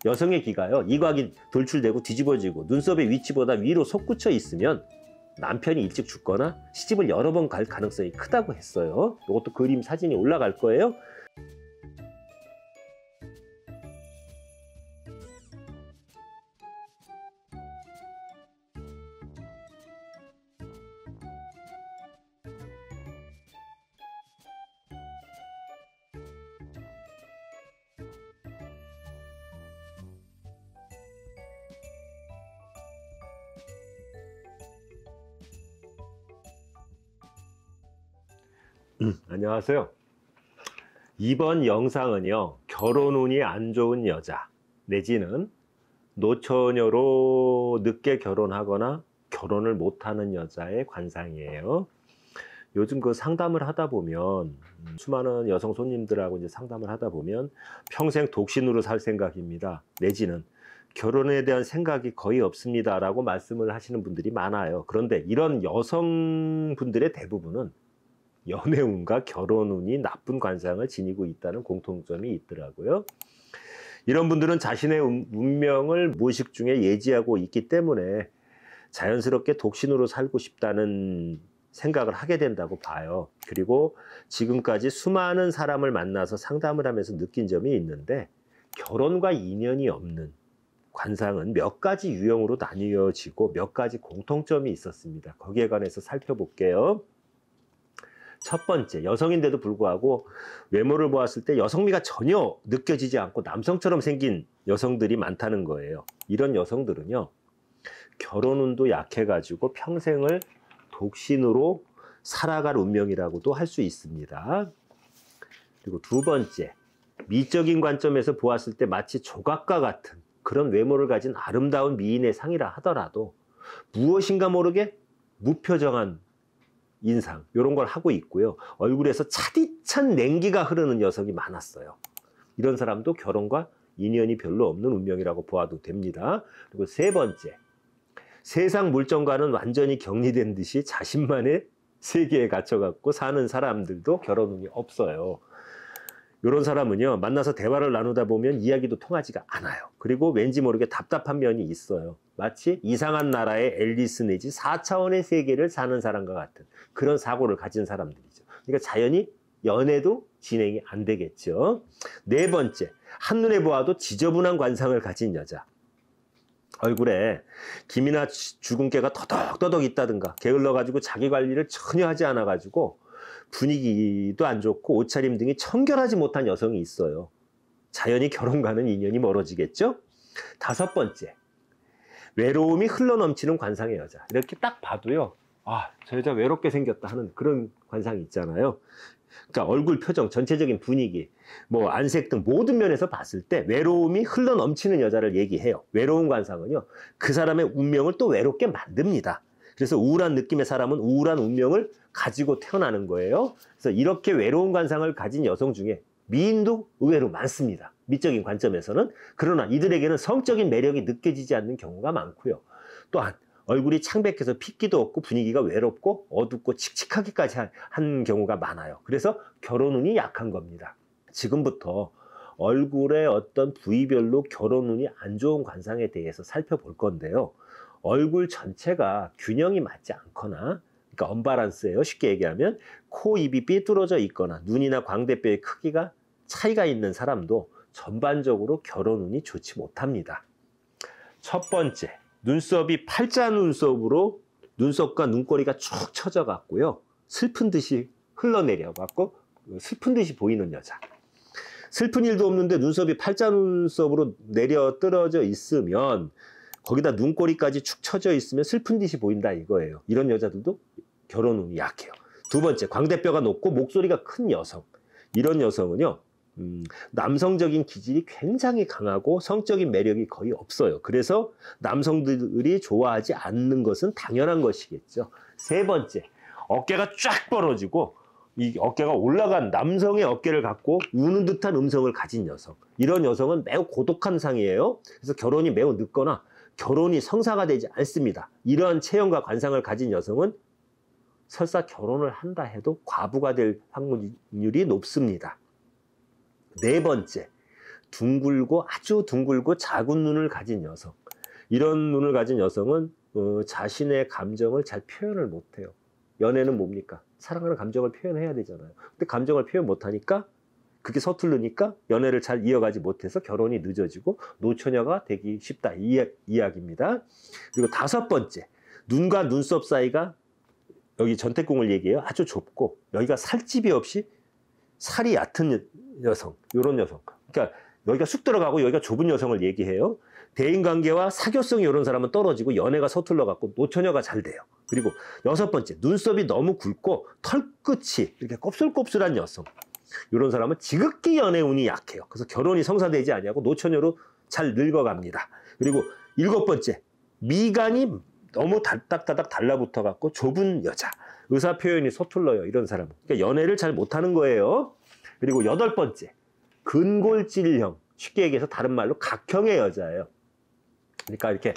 여성의 기가요, 이곽이 돌출되고 뒤집어지고 눈썹의 위치보다 위로 솟구쳐 있으면 남편이 일찍 죽거나 시집을 여러 번 갈 가능성이 크다고 했어요. 이것도 그림 사진이 올라갈 거예요. 안녕하세요. 이번 영상은요, 결혼운이 안 좋은 여자 내지는 노처녀로 늦게 결혼하거나 결혼을 못하는 여자의 관상이에요. 요즘 그 상담을 하다 보면 수많은 여성 손님들하고 이제 상담을 하다 보면 평생 독신으로 살 생각입니다, 내지는 결혼에 대한 생각이 거의 없습니다 라고 말씀을 하시는 분들이 많아요. 그런데 이런 여성분들의 대부분은 연애운과 결혼운이 나쁜 관상을 지니고 있다는 공통점이 있더라고요. 이런 분들은 자신의 운명을 무의식 중에 예지하고 있기 때문에 자연스럽게 독신으로 살고 싶다는 생각을 하게 된다고 봐요. 그리고 지금까지 수많은 사람을 만나서 상담을 하면서 느낀 점이 있는데, 결혼과 인연이 없는 관상은 몇 가지 유형으로 나뉘어지고 몇 가지 공통점이 있었습니다. 거기에 관해서 살펴볼게요. 첫 번째, 여성인데도 불구하고 외모를 보았을 때 여성미가 전혀 느껴지지 않고 남성처럼 생긴 여성들이 많다는 거예요. 이런 여성들은요, 결혼운도 약해가지고 평생을 독신으로 살아갈 운명이라고도 할 수 있습니다. 그리고 두 번째, 미적인 관점에서 보았을 때 마치 조각과 같은 그런 외모를 가진 아름다운 미인의 상이라 하더라도 무엇인가 모르게 무표정한 인상, 이런 걸 하고 있고요. 얼굴에서 차디찬 냉기가 흐르는 여성이 많았어요. 이런 사람도 결혼과 인연이 별로 없는 운명이라고 보아도 됩니다. 그리고 세 번째, 세상 물정과는 완전히 격리된 듯이 자신만의 세계에 갇혀갖고 사는 사람들도 결혼운이 없어요. 이런 사람은요, 만나서 대화를 나누다 보면 이야기도 통하지가 않아요. 그리고 왠지 모르게 답답한 면이 있어요. 마치 이상한 나라의 앨리스 내지 4차원의 세계를 사는 사람과 같은 그런 사고를 가진 사람들이죠. 그러니까 자연히 연애도 진행이 안 되겠죠. 네 번째, 한눈에 보아도 지저분한 관상을 가진 여자. 얼굴에 김이나 주근깨가 터덕터덕 있다든가 게을러가지고 자기 관리를 전혀 하지 않아가지고 분위기도 안 좋고 옷차림 등이 청결하지 못한 여성이 있어요. 자연히 결혼과는 인연이 멀어지겠죠. 다섯 번째, 외로움이 흘러넘치는 관상의 여자. 이렇게 딱 봐도요, 아, 저 여자 외롭게 생겼다 하는 그런 관상이 있잖아요. 그러니까 얼굴 표정, 전체적인 분위기, 뭐 안색 등 모든 면에서 봤을 때 외로움이 흘러넘치는 여자를 얘기해요. 외로운 관상은요, 그 사람의 운명을 또 외롭게 만듭니다. 그래서 우울한 느낌의 사람은 우울한 운명을 가지고 태어나는 거예요. 그래서 이렇게 외로운 관상을 가진 여성 중에 미인도 의외로 많습니다, 미적인 관점에서는. 그러나 이들에게는 성적인 매력이 느껴지지 않는 경우가 많고요. 또한 얼굴이 창백해서 핏기도 없고 분위기가 외롭고 어둡고 칙칙하기까지 한 경우가 많아요. 그래서 결혼운이 약한 겁니다. 지금부터 얼굴의 어떤 부위별로 결혼운이 안 좋은 관상에 대해서 살펴볼 건데요. 얼굴 전체가 균형이 맞지 않거나, 그러니까 언밸런스예요. 쉽게 얘기하면 코, 입이 삐뚤어져 있거나 눈이나 광대뼈의 크기가 차이가 있는 사람도 전반적으로 결혼운이 좋지 못합니다. 첫 번째, 눈썹이 팔자 눈썹으로 눈썹과 눈꼬리가 축 처져 갖고요, 슬픈 듯이 흘러내려 갖고 슬픈 듯이 보이는 여자. 슬픈 일도 없는데 눈썹이 팔자 눈썹으로 내려 떨어져 있으면, 거기다 눈꼬리까지 축 처져 있으면 슬픈 듯이 보인다 이거예요. 이런 여자들도 결혼운이 약해요. 두 번째, 광대뼈가 높고 목소리가 큰 여성. 이런 여성은요, 남성적인 기질이 굉장히 강하고 성적인 매력이 거의 없어요. 그래서 남성들이 좋아하지 않는 것은 당연한 것이겠죠. 세 번째, 어깨가 쫙 벌어지고 이 어깨가 올라간 남성의 어깨를 갖고 우는 듯한 음성을 가진 여성. 이런 여성은 매우 고독한 상이에요. 그래서 결혼이 매우 늦거나 결혼이 성사가 되지 않습니다. 이러한 체형과 관상을 가진 여성은 설사 결혼을 한다 해도 과부가 될 확률이 높습니다. 네 번째, 둥글고 아주 둥글고 작은 눈을 가진 여성. 이런 눈을 가진 여성은 자신의 감정을 잘 표현을 못해요. 연애는 뭡니까? 사랑하는 감정을 표현해야 되잖아요. 근데 감정을 표현 못하니까 그게 서투르니까 연애를 잘 이어가지 못해서 결혼이 늦어지고 노처녀가 되기 쉽다. 이 이야기입니다. 그리고 5번째, 눈과 눈썹 사이가 여기 전태궁을 얘기해요. 아주 좁고 여기가 살집이 없이 살이 얕은 여성, 이런 여성. 그러니까 여기가 쑥 들어가고 여기가 좁은 여성을 얘기해요. 대인관계와 사교성이 이런 사람은 떨어지고 연애가 서툴러 갖고 노처녀가 잘 돼요. 그리고 6번째, 눈썹이 너무 굵고 털끝이 이렇게 곱슬곱슬한 여성. 이런 사람은 지극히 연애 운이 약해요. 그래서 결혼이 성사되지 아니하고 노처녀로 잘 늙어갑니다. 그리고 7번째, 미간이 너무 딱딱딱 달라붙어 갖고 좁은 여자. 의사 표현이 서툴러요. 이런 사람은. 그러니까 연애를 잘 못하는 거예요. 그리고 8번째, 근골질형. 쉽게 얘기해서 다른 말로 각형의 여자예요. 그러니까 이렇게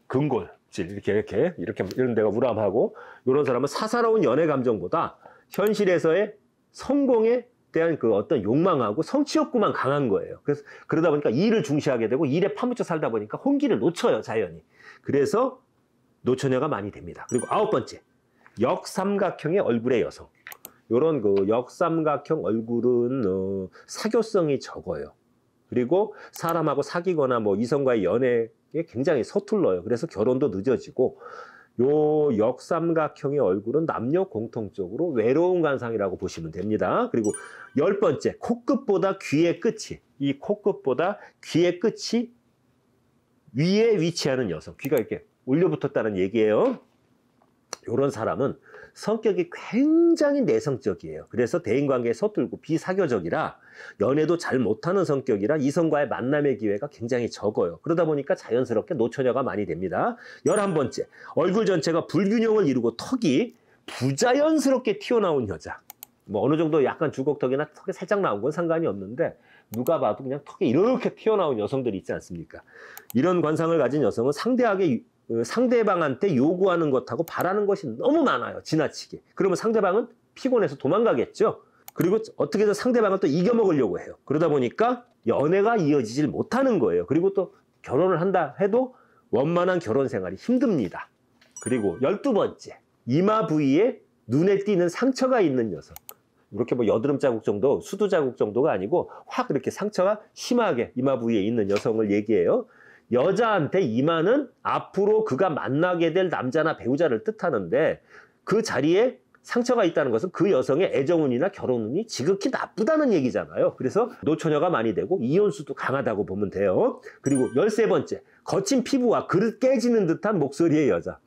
근골질 이렇게 이런 데가 우람하고, 이런 사람은 사사로운 연애 감정보다 현실에서의 성공에 대한 그 어떤 욕망하고 성취 욕구만 강한 거예요. 그래서 그러다 보니까 일을 중시하게 되고 일에 파묻혀 살다 보니까 혼기를 놓쳐요, 자연히. 그래서 노처녀가 많이 됩니다. 그리고 9번째, 역삼각형의 얼굴의 여성. 이런 그 역삼각형 얼굴은 사교성이 적어요. 그리고 사람하고 사귀거나 뭐 이성과의 연애에 굉장히 서툴러요. 그래서 결혼도 늦어지고, 요 역삼각형의 얼굴은 남녀 공통적으로 외로운 관상이라고 보시면 됩니다. 그리고 10번째, 코끝보다 귀의 끝이, 이 코끝보다 귀의 끝이 위에 위치하는 여성. 귀가 이렇게 올려붙었다는 얘기예요. 이런 사람은 성격이 굉장히 내성적이에요. 그래서 대인관계에 서툴고 비사교적이라 연애도 잘 못하는 성격이라 이성과의 만남의 기회가 굉장히 적어요. 그러다 보니까 자연스럽게 노처녀가 많이 됩니다. 11번째, 얼굴 전체가 불균형을 이루고 턱이 부자연스럽게 튀어나온 여자. 뭐 어느 정도 약간 주걱턱이나 턱이 살짝 나온 건 상관이 없는데 누가 봐도 그냥 턱이 이렇게 튀어나온 여성들이 있지 않습니까? 이런 관상을 가진 여성은 상대방한테 요구하는 것하고 바라는 것이 너무 많아요. 지나치게. 그러면 상대방은 피곤해서 도망가겠죠. 그리고 어떻게 해서 상대방을 또 이겨먹으려고 해요. 그러다 보니까 연애가 이어지질 못하는 거예요. 그리고 또 결혼을 한다 해도 원만한 결혼 생활이 힘듭니다. 그리고 12번째, 이마 부위에 눈에 띄는 상처가 있는 여성. 이렇게 뭐 여드름 자국 정도, 수두 자국 정도가 아니고 확 이렇게 상처가 심하게 이마 부위에 있는 여성을 얘기해요. 여자한테 이마는 앞으로 그가 만나게 될 남자나 배우자를 뜻하는데, 그 자리에 상처가 있다는 것은 그 여성의 애정운이나 결혼운이 지극히 나쁘다는 얘기잖아요. 그래서 노처녀가 많이 되고 이혼수도 강하다고 보면 돼요. 그리고 13번째, 거친 피부와 그릇 깨지는 듯한 목소리의 여자.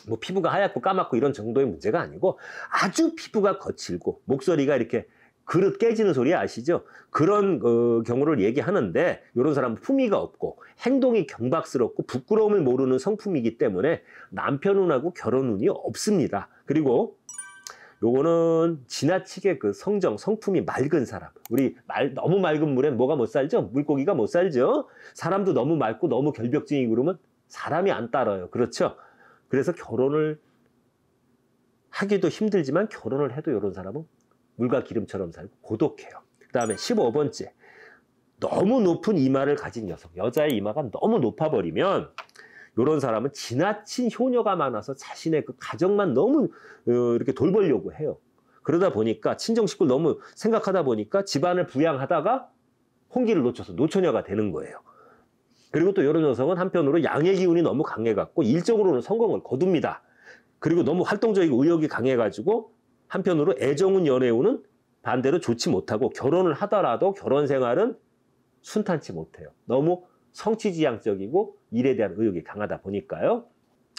뭐 피부가 하얗고 까맣고 이런 정도의 문제가 아니고 아주 피부가 거칠고 목소리가 이렇게 그릇 깨지는 소리 아시죠? 그런 경우를 얘기하는데, 이런 사람은 품위가 없고 행동이 경박스럽고 부끄러움을 모르는 성품이기 때문에 남편운하고 결혼운이 없습니다. 그리고 요거는 지나치게 그 성품이 맑은 사람. 우리 너무 맑은 물엔 뭐가 못 살죠? 물고기가 못 살죠? 사람도 너무 맑고 너무 결벽증이고 그러면 사람이 안 따라요. 그렇죠? 그래서 결혼을 하기도 힘들지만 결혼을 해도 이런 사람은 물과 기름처럼 살고 고독해요. 그 다음에 15번째, 너무 높은 이마를 가진 여성. 여자의 이마가 너무 높아버리면 이런 사람은 지나친 효녀가 많아서 자신의 그 가정만 너무 이렇게 돌보려고 해요. 그러다 보니까 친정 식구를 너무 생각하다 보니까 집안을 부양하다가 홍기를 놓쳐서 노처녀가 되는 거예요. 그리고 또 이런 여성은 한편으로 양의 기운이 너무 강해갖고 일적으로는 성공을 거둡니다. 그리고 너무 활동적이고 의욕이 강해가지고 한편으로 애정운 연애운은 반대로 좋지 못하고 결혼을 하더라도 결혼 생활은 순탄치 못해요. 너무 성취지향적이고 일에 대한 의욕이 강하다 보니까요.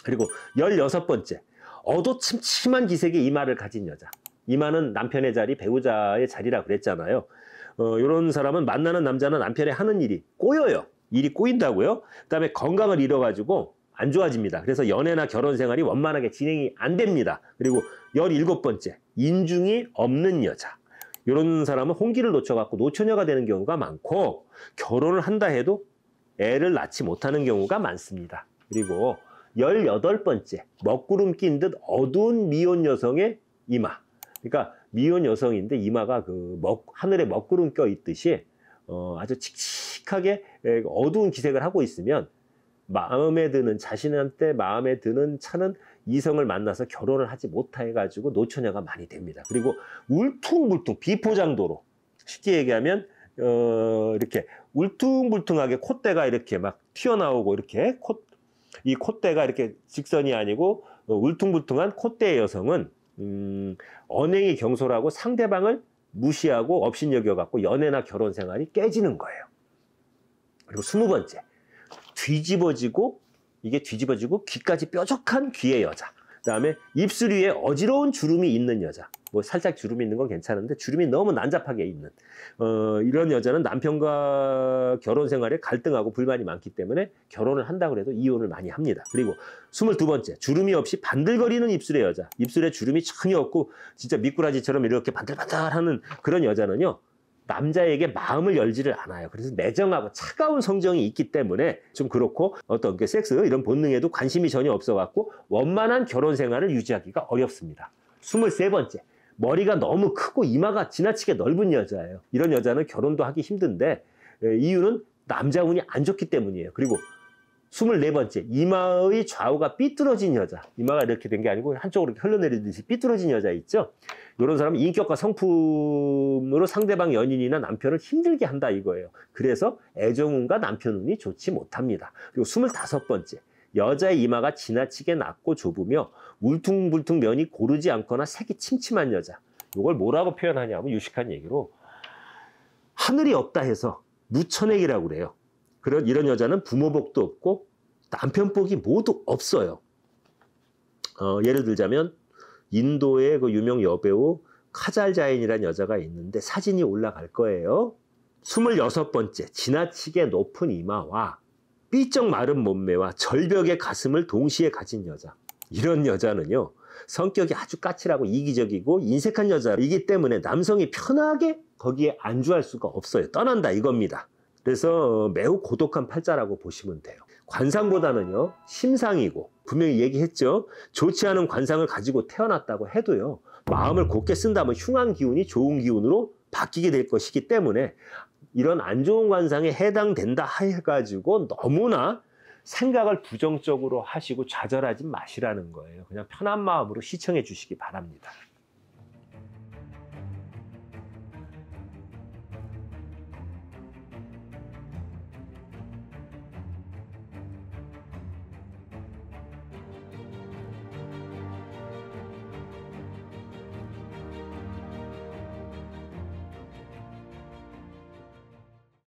그리고 16번째, 어두침침한 기색의 이마를 가진 여자. 이마는 남편의 자리, 배우자의 자리라 그랬잖아요. 이런 사람은 만나는 남자나 남편이 하는 일이 꼬여요. 일이 꼬인다고요. 그다음에 건강을 잃어가지고 안 좋아집니다. 그래서 연애나 결혼 생활이 원만하게 진행이 안 됩니다. 그리고 17번째, 인중이 없는 여자. 이런 사람은 홍기를 놓쳐갖고 노처녀가 되는 경우가 많고 결혼을 한다 해도 애를 낳지 못하는 경우가 많습니다. 그리고 18번째, 먹구름 낀 듯 어두운 미혼 여성의 이마. 그러니까 미혼 여성인데 이마가 하늘에 먹구름 껴 있듯이 아주 칙칙하게 어두운 기색을 하고 있으면 마음에 드는, 자신한테 마음에 드는 차는 이성을 만나서 결혼을 하지 못해가지고 노처녀가 많이 됩니다. 그리고 울퉁불퉁 비포장도로, 쉽게 얘기하면 이렇게 울퉁불퉁하게 콧대가 이렇게 막 튀어나오고, 이렇게 이 콧대가 이렇게 직선이 아니고 울퉁불퉁한 콧대의 여성은 언행이 경솔하고 상대방을 무시하고 업신여겨갖고 연애나 결혼 생활이 깨지는 거예요. 그리고 20번째, 이게 뒤집어지고 귀까지 뾰족한 귀의 여자. 그다음에 입술 위에 어지러운 주름이 있는 여자. 뭐 살짝 주름이 있는 건 괜찮은데 주름이 너무 난잡하게 있는 이런 여자는 남편과 결혼 생활에 갈등하고 불만이 많기 때문에 결혼을 한다고 해도 이혼을 많이 합니다. 그리고 22번째, 주름이 없이 반들거리는 입술의 여자. 입술에 주름이 전혀 없고 진짜 미꾸라지처럼 이렇게 반들반들하는 그런 여자는요, 남자에게 마음을 열지를 않아요. 그래서 내정하고 차가운 성정이 있기 때문에 좀 그렇고, 어떤 그 섹스 이런 본능에도 관심이 전혀 없어갖고 원만한 결혼 생활을 유지하기가 어렵습니다. 23번째, 머리가 너무 크고 이마가 지나치게 넓은 여자예요. 이런 여자는 결혼도 하기 힘든데 이유는 남자 운이 안 좋기 때문이에요. 그리고 24번째, 이마의 좌우가 삐뚤어진 여자. 이마가 이렇게 된 게 아니고 한쪽으로 흘러내리듯이 삐뚤어진 여자 있죠? 이런 사람은 인격과 성품으로 상대방 연인이나 남편을 힘들게 한다 이거예요. 그래서 애정운과 남편운이 좋지 못합니다. 그리고 25번째, 여자의 이마가 지나치게 낮고 좁으며 울퉁불퉁 면이 고르지 않거나 색이 침침한 여자. 이걸 뭐라고 표현하냐면 유식한 얘기로 하늘이 없다 해서 무천액이라고 그래요. 이런 여자는 부모복도 없고 남편복이 모두 없어요. 예를 들자면 인도의 그 유명 여배우 카잘 자인이라는 여자가 있는데 사진이 올라갈 거예요. 26번째, 지나치게 높은 이마와 삐쩍 마른 몸매와 절벽의 가슴을 동시에 가진 여자. 이런 여자는요, 성격이 아주 까칠하고 이기적이고 인색한 여자이기 때문에 남성이 편하게 거기에 안주할 수가 없어요. 떠난다 이겁니다. 그래서 매우 고독한 팔자라고 보시면 돼요. 관상보다는요, 심상이고, 분명히 얘기했죠. 좋지 않은 관상을 가지고 태어났다고 해도요, 마음을 곱게 쓴다면 흉한 기운이 좋은 기운으로 바뀌게 될 것이기 때문에 이런 안 좋은 관상에 해당된다 해가지고 너무나 생각을 부정적으로 하시고 좌절하지 마시라는 거예요. 그냥 편한 마음으로 시청해 주시기 바랍니다.